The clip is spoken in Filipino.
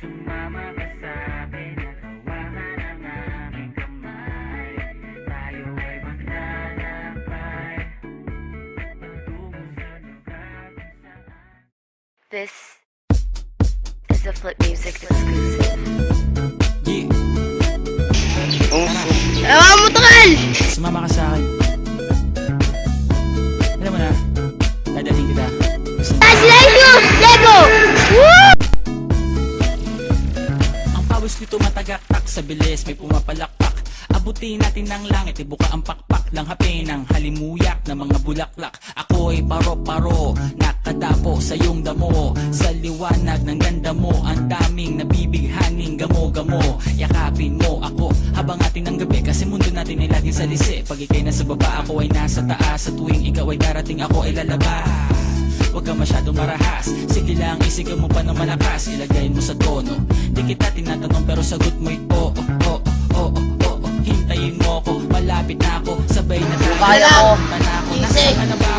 Sumama ka sa'kin at hawakan ang aming kamay. Tayo ay maglalakbay patungo sa lugar kung saan. This is a Flip Music exclusive. Ewan mo, Tol! Sumama ka sa akin. Alam mo na, dadaling kita. Lego! Woo! Ang pawis nito matagaktak sa bilis, may pumapalakpak. Abutin natin ng langit, ibuka ang pakpak. Langhapin ang halimuyak ng mga bulaklak. Ako'y paro-paro, nakadapo sa iyong damo. Sa liwanag ng ganda mo, ang daming nabibighaning gamo-gamo. Yakapin mo ako habang atin ng gabi, kasi mundo natin ay laging salisi. Pag ikay nasa baba, ako ay nasa taas. Sa tuwing ikaw ay darating, ako ay lalabas. Huwag ka masyadong marahas, sige lang isigaw mo pa ng malakas. Ilagay mo sa tono, di kita tinatanong pero sagot mo'y oo, oo, oo, oo. Hintayin mo ako, malapit na ako, sabay na tayo. Kala ko, Punta na ako, easy. nasaan ka na ba?